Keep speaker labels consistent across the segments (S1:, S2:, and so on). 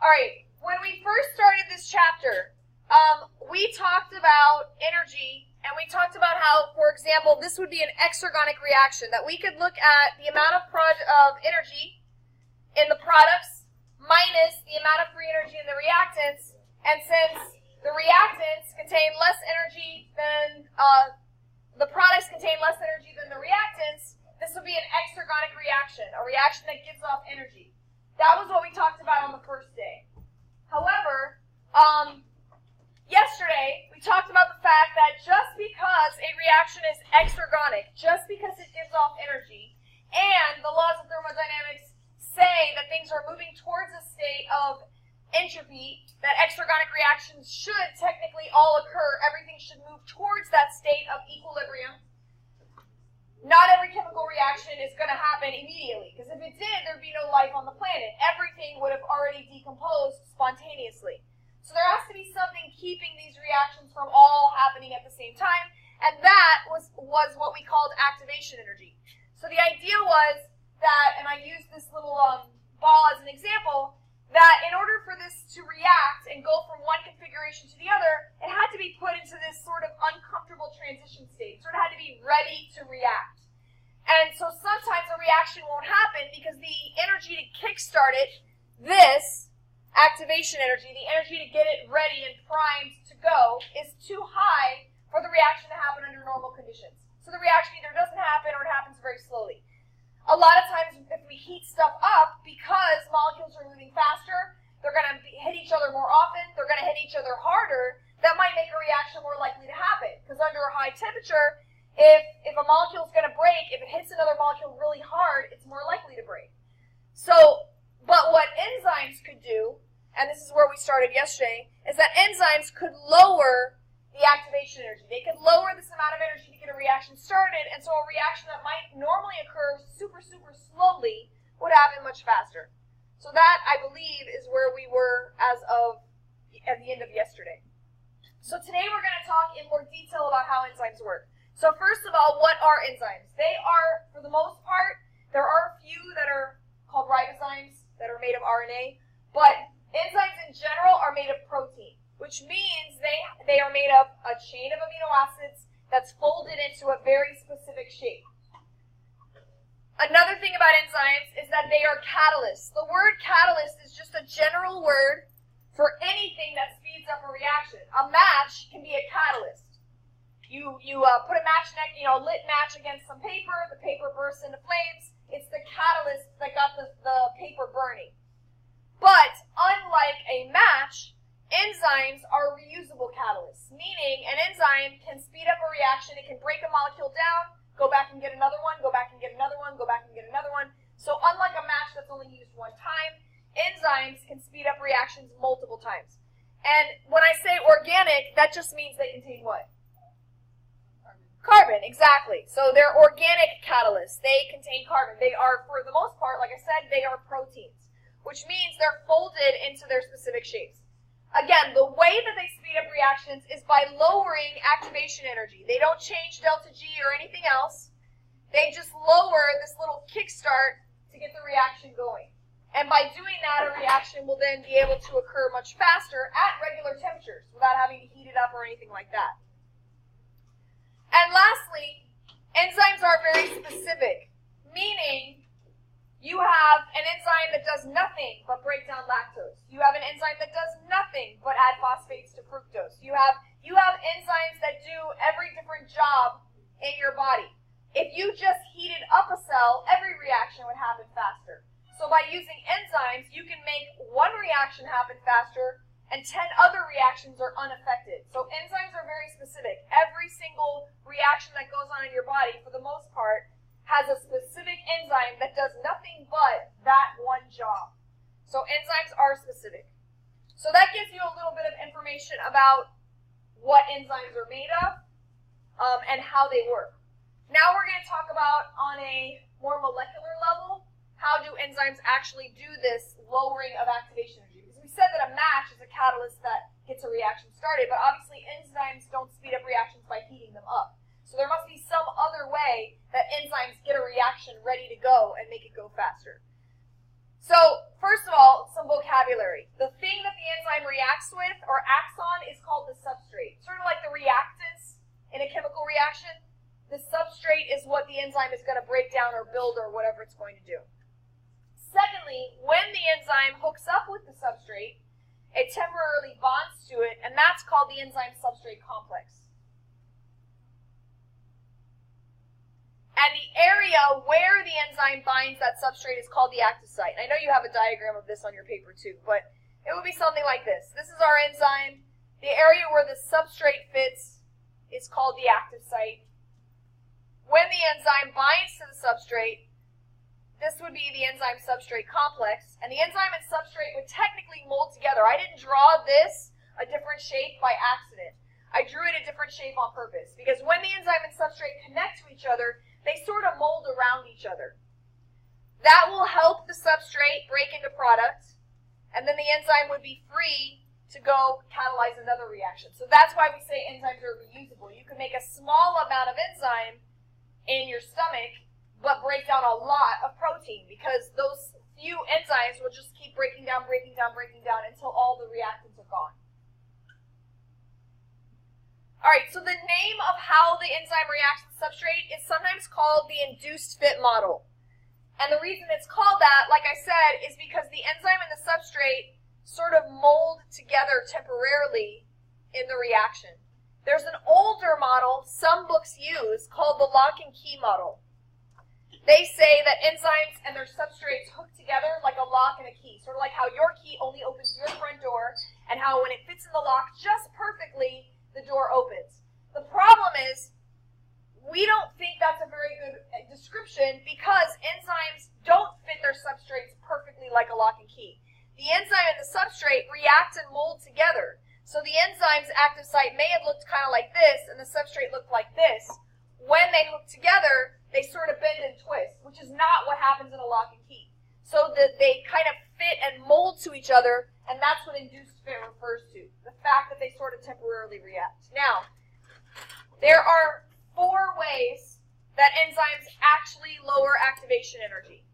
S1: All right, when we first started this chapter, we talked about energy, and we talked about how, for example, this would be an exergonic reaction, that we could look at the amount of energy in the products minus the amount of free energy in the reactants, and since the reactants contain less energy than, the products contain less energy than the reactants, this would be an exergonic reaction, a reaction that gives off energy. That was what we talked about on the first day. However, yesterday we talked about the fact that just because a reaction is exergonic, just because it gives off energy, and the laws of thermodynamics say that things are moving towards a state of entropy, that exergonic reactions should technically all occur, everything should move towards that state of equilibrium. Not every chemical reaction is going to happen immediately, because if it did, there'd be no life on the planet. Everything would have already decomposed spontaneously. So there has to be something keeping these reactions from all happening at the same time, and that was what we called activation energy. So the idea was that, and I used this little ball as an example, that in order for this to react and go from one configuration to the other, it had to be put into this sort of uncomfortable transition state. It sort of had to be ready to react. And so sometimes a reaction won't happen because the energy to kickstart it, this activation energy, the energy to get it ready and primed to go, is too high for the reaction to happen under normal conditions. So the reaction either doesn't happen or it happens very slowly. A lot of times if we heat stuff up, because molecules are moving faster, they're going to hit each other more often, they're going to hit each other harder, that might make a reaction more likely to happen. Because under a high temperature, if a molecule is going to break, if it hits another molecule really hard, it's more likely to break. So, but what enzymes could do, and this is where we started yesterday, is that enzymes could lower the activation energy. They could lower this amount of energy to get a reaction started, and so a reaction that might normally occur super, super slowly would happen much faster. So that, I believe, is where we were as of at the end of yesterday. So today we're going to talk in more detail about how enzymes work. So first of all, what are enzymes? They are, for the most part, there are a few that are called ribozymes that are made of RNA, but enzymes in general are made of protein, which means they are made of a chain of amino acids that's folded into a very specific shape. Another thing about enzymes is that they are catalysts. The word catalyst is just a general word for anything that speeds up a reaction. A match can be a catalyst. You put a match lit match against some paper, the paper bursts into flames. It's the catalyst that got the paper burning. But unlike a match, enzymes are reusable catalysts, meaning an enzyme can speed up a reaction, it can break a molecule down, go back and get another one, go back and get another one, go back and get another one. So unlike a match that's only used one time, enzymes can speed up reactions multiple times. And when I say organic, that just means they contain what? Carbon, exactly. So they're organic catalysts. They contain carbon. They are, for the most part, like I said, they are proteins, which means they're folded into their specific shapes. Again, the way that they speed up reactions is by lowering activation energy. They don't change delta G or anything else. They just lower this little kickstart to get the reaction going. And by doing that, a reaction will then be able to occur much faster at regular temperatures without having to heat it up or anything like that. And lastly, enzymes are very specific, meaning you have an enzyme that does nothing but break down lactose. You have an enzyme that does nothing but add phosphates to fructose. You have enzymes that do every different job in your body. If you just heated up a cell, every reaction would happen faster. So by using enzymes, you can make one reaction happen faster and 10 other reactions are unaffected. So enzymes are very specific. Every single reaction that goes on in your body, for the most part, has a specific enzyme that does nothing but that one job. So enzymes are specific. So that gives you a little bit of information about what enzymes are made of and how they work. Now we're going to talk about, on a more molecular level, how do enzymes actually do this lowering of activation energy. Because we said that a match is a catalyst that gets a reaction started, but obviously enzymes don't speed up reactions by heating them up. So there must be some other way that enzymes get a reaction ready to go and make it go faster. So first of all, some vocabulary. The build or whatever it's going to do. Secondly, when the enzyme hooks up with the substrate, it temporarily bonds to it, and that's called the enzyme-substrate complex. And the area where the enzyme binds that substrate is called the active site. I know you have a diagram of this on your paper too, but it would be something like this. This is our enzyme. The area where the substrate fits is called the active site. When the enzyme binds to the substrate, this would be the enzyme-substrate complex, and the enzyme and substrate would technically mold together. I didn't draw this a different shape by accident. I drew it a different shape on purpose, because when the enzyme and substrate connect to each other, they sort of mold around each other. That will help the substrate break into product, and then the enzyme would be free to go catalyze another reaction. So that's why we say enzymes are reusable. You can make a small amount of enzyme in your stomach, but break down a lot of protein, because those few enzymes will just keep breaking down until all the reactants are gone. All right, so the name of how the enzyme reacts to the substrate is sometimes called the induced fit model. And the reason it's called that, like I said, is because the enzyme and the substrate sort of mold together temporarily in the reaction. There's an older model some books use called the lock and key model. They say that enzymes and their substrates hook together like a lock and a key, sort of like how your key only opens your front door, and how when it fits in the lock just perfectly, the door opens. The problem is, we don't think that's a very good description because enzymes don't fit their substrates perfectly like a lock and key. The enzyme and the substrate react and mold together. So the enzyme's active site may have looked kind of like this, and the substrate looked like this. When they hook together, they sort of bend and twist, which is not what happens in a lock and key. So that they kind of fit and mold to each other, and that's what induced fit refers to, the fact that they sort of temporarily react. Now, there are 4 ways that enzymes actually lower activation energy.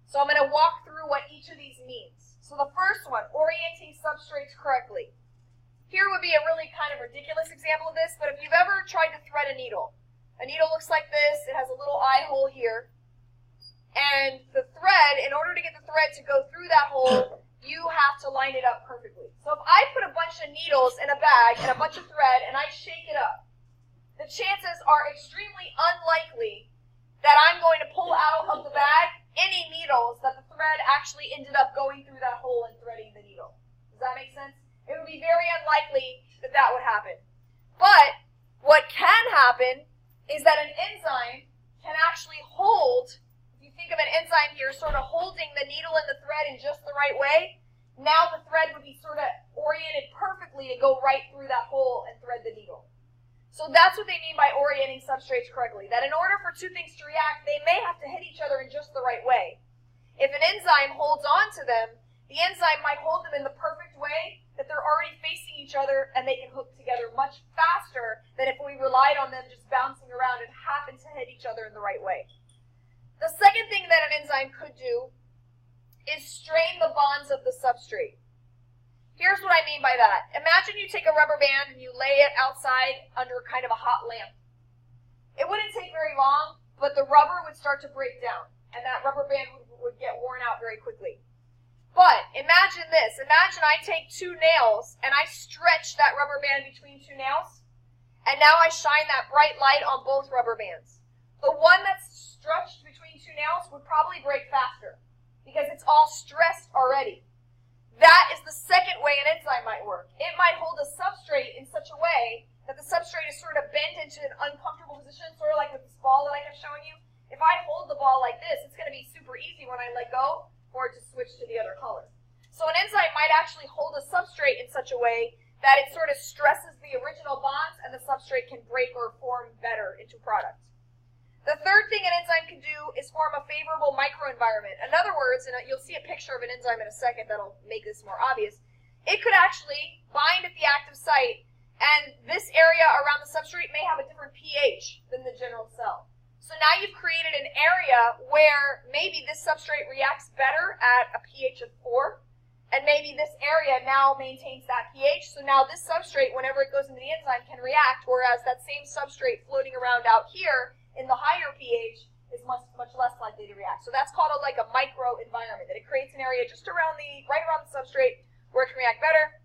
S1: So I'm going to walk through what each of these means. So the first one, orienting substrates correctly. Here would be a really kind of ridiculous example of this, but if you've ever tried to thread a needle looks like this. It has a little eye hole here. And the thread, in order to get the thread to go through that hole, you have to line it up perfectly. So if I put a bunch of needles in a bag and a bunch of thread and I shake it up, the chances are extremely unlikely that I'm going to pull out of the bag any needles that the thread actually ended up going through that hole and threading the needle. Does that make sense? It would be very unlikely that that would happen. But what can happen is that an enzyme can actually hold, if you think of an enzyme here sort of holding the needle and the thread in just the right way, now the thread would be sort of oriented perfectly to go right through that hole and thread the needle. So that's what they mean by orienting substrates correctly, that in order for 2 things to react, they may have to hit each other in just the right way. If an enzyme holds on to them, the enzyme might hold them in the perfect way that they're already facing each other and they can hook together much faster than if we relied on them just bouncing around and happen to hit each other in the right way. The second thing that an enzyme could do is strain the bonds of the substrate. Here's what I mean by that. Imagine you take a rubber band and you lay it outside under kind of a hot lamp. It wouldn't take very long, but the rubber would start to break down, and that rubber band would get worn out very quickly. But imagine this. Imagine I take 2 nails and I stretch that rubber band between 2 nails, and now I shine that bright light on both rubber bands. The one that's stretched between 2 nails would probably break faster because it's all stressed already. That is the second way an enzyme might work. It might hold a substrate in such a way that the substrate is sort of bent into an uncomfortable position, sort of like with this ball that I kept showing you. If I hold the ball like this, it's going to be super easy when I let go for it to switch to the other color. So an enzyme might actually hold a substrate in such a way that it sort of stresses the original bonds and the substrate can break or form better into product. The third thing an enzyme can do is form a favorable microenvironment. In other words, and you'll see a picture of an enzyme in a second that'll make this more obvious, it could actually bind at the active site, and this area around the substrate may have a different pH than the general cell. So now you've created an area where maybe this substrate reacts better at a pH of 4, and maybe this area now maintains that pH, so now this substrate, whenever it goes into the enzyme, can react, whereas that same substrate floating around out here in the higher pH is much less likely to react. So that's called like a microenvironment, that it creates an area just right around the substrate where it can react better.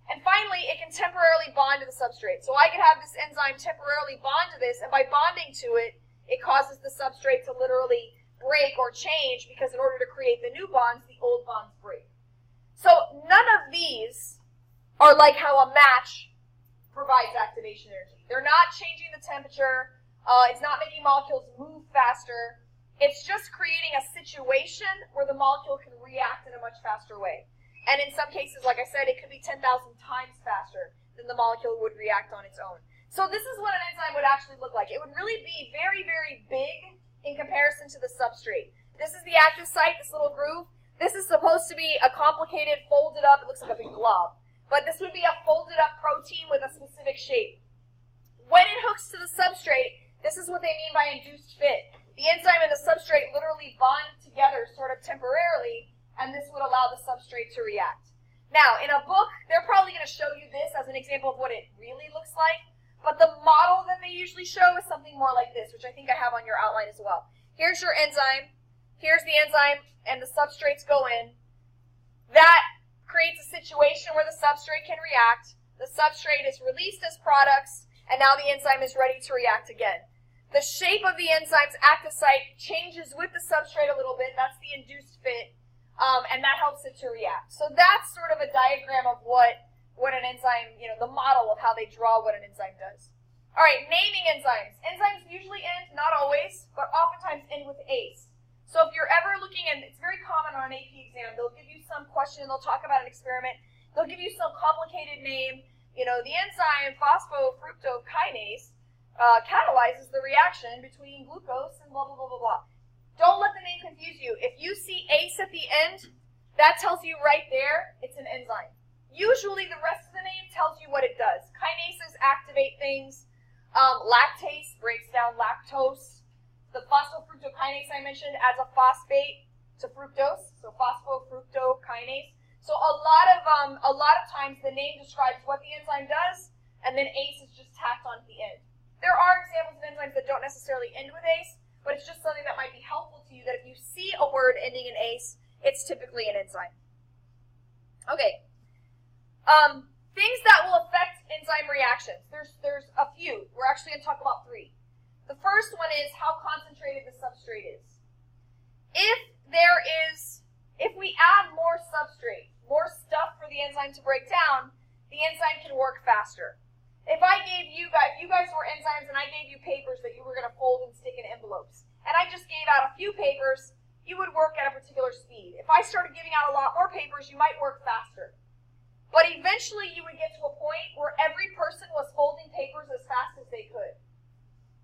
S1: And finally, it can temporarily bond to the substrate. So I could have this enzyme temporarily bond to this, and by bonding to it, it causes the substrate to literally break or change, because in order to create the new bonds, the old bonds break. So none of these are like how a match provides activation energy. They're not changing the temperature. It's not making molecules move faster. It's just creating a situation where the molecule can react in a much faster way. And in some cases, like I said, it could be 10,000 times faster than the molecule would react on its own. So this is what an enzyme would actually look like. It would really be very, very big in comparison to the substrate. This is the active site, this little groove. This is supposed to be a complicated, folded up, it looks like a big glob. But this would be a folded up protein with a specific shape. When it hooks to the substrate, this is what they mean by induced fit. The enzyme and the substrate literally bond together sort of temporarily, and this would allow the substrate to react. Now, in a book, they're probably going to show you this as an example of what it really looks like, but the model that they usually show is something more like this, which I think I have on your outline as well. Here's your enzyme, here's the enzyme, and the substrates go in. That creates a situation where the substrate can react, the substrate is released as products, and now the enzyme is ready to react again. The shape of the enzyme's active site changes with the substrate a little bit, that's the induced fit. And that helps it to react. So that's sort of a diagram of what an enzyme, the model of how they draw what an enzyme does. All right, naming enzymes. Enzymes usually end, not always, but oftentimes end with ACE. So if you're ever looking, and it's very common on an AP exam, they'll give you some question, they'll talk about an experiment, they'll give you some complicated name, the enzyme phosphofructokinase catalyzes the reaction between glucose and blah, blah, blah, blah, blah. Don't let the name confuse you. If you see ACE at the end, that tells you right there it's an enzyme. Usually the rest of the name tells you what it does. Kinases activate things. Lactase breaks down lactose. The phosphofructokinase I mentioned adds a phosphate to fructose, so phosphofructokinase. So a lot of times the name describes what the enzyme does, and then ACE is just tacked on at the end. There are examples of enzymes that don't necessarily end with ACE, but it's just something that might be helpful to you, that if you see a word ending in ACE, it's typically an enzyme. Okay. Things that will affect enzyme reactions. There's a few. We're actually going to talk about 3. The first one is how concentrated the substrate is. If we add more substrate, more stuff for the enzyme to break down, the enzyme can work faster. If I gave you guys were enzymes and I gave you papers that you were going to fold and stick in envelopes, and I just gave out a few papers, you would work at a particular speed. If I started giving out a lot more papers, you might work faster. But eventually you would get to a point where every person was folding papers as fast as they could.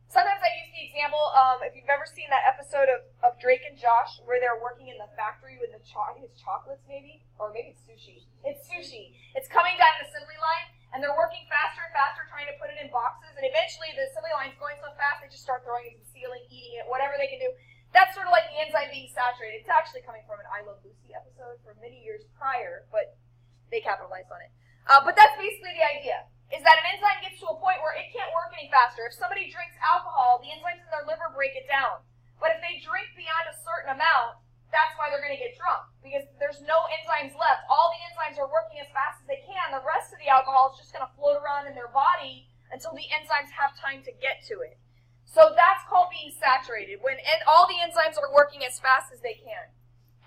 S1: Sometimes I use the example, if you've ever seen that episode of Drake and Josh, where they're working in the factory with I think it's chocolates maybe, or maybe it's sushi. It's sushi. It's coming down an assembly line, and they're working faster and faster trying to put it in boxes, and eventually the assembly line's going so fast they just start throwing it to the ceiling, eating it, whatever they can do. That's sort of like the enzyme being saturated. It's actually coming from an I Love Lucy episode from many years prior, but they capitalized on it. But that's basically the idea, is that an enzyme gets to a point where it can't work any faster. If somebody drinks alcohol, the enzymes in their liver break it down. But if they drink beyond a certain amount, that's why they're going to get drunk, because there's no enzymes left. All the enzymes are working as fast as they can. The rest of the alcohol is just going to float around in their body until the enzymes have time to get to it. So that's called being saturated, when all the enzymes are working as fast as they can.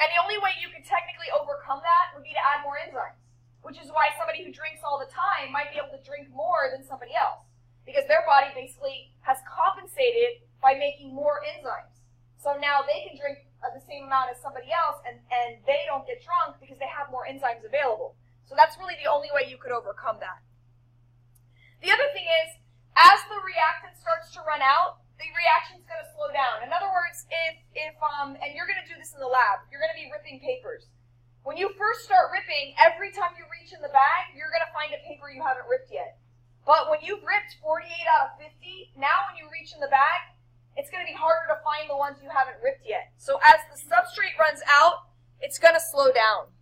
S1: And the only way you could technically overcome that would be to add more enzymes, which is why somebody who drinks all the time might be able to drink more than somebody else, because their body basically has compensated by making more enzymes. So now they can drink the same amount as somebody else, and they don't get drunk because they have more enzymes available. So that's really the only way you could overcome that. The other thing is, as the reactant starts to run out, the reaction's going to slow down. In other words, and you're going to do this in the lab, you're going to be ripping papers. When you first start ripping, every time you reach in the bag, you're going to find a paper you haven't ripped yet. But when you've ripped 48 out of 50, now when you reach in the bag, it's going to be harder to find the ones you haven't ripped yet. So as the substrate runs out, it's going to slow down.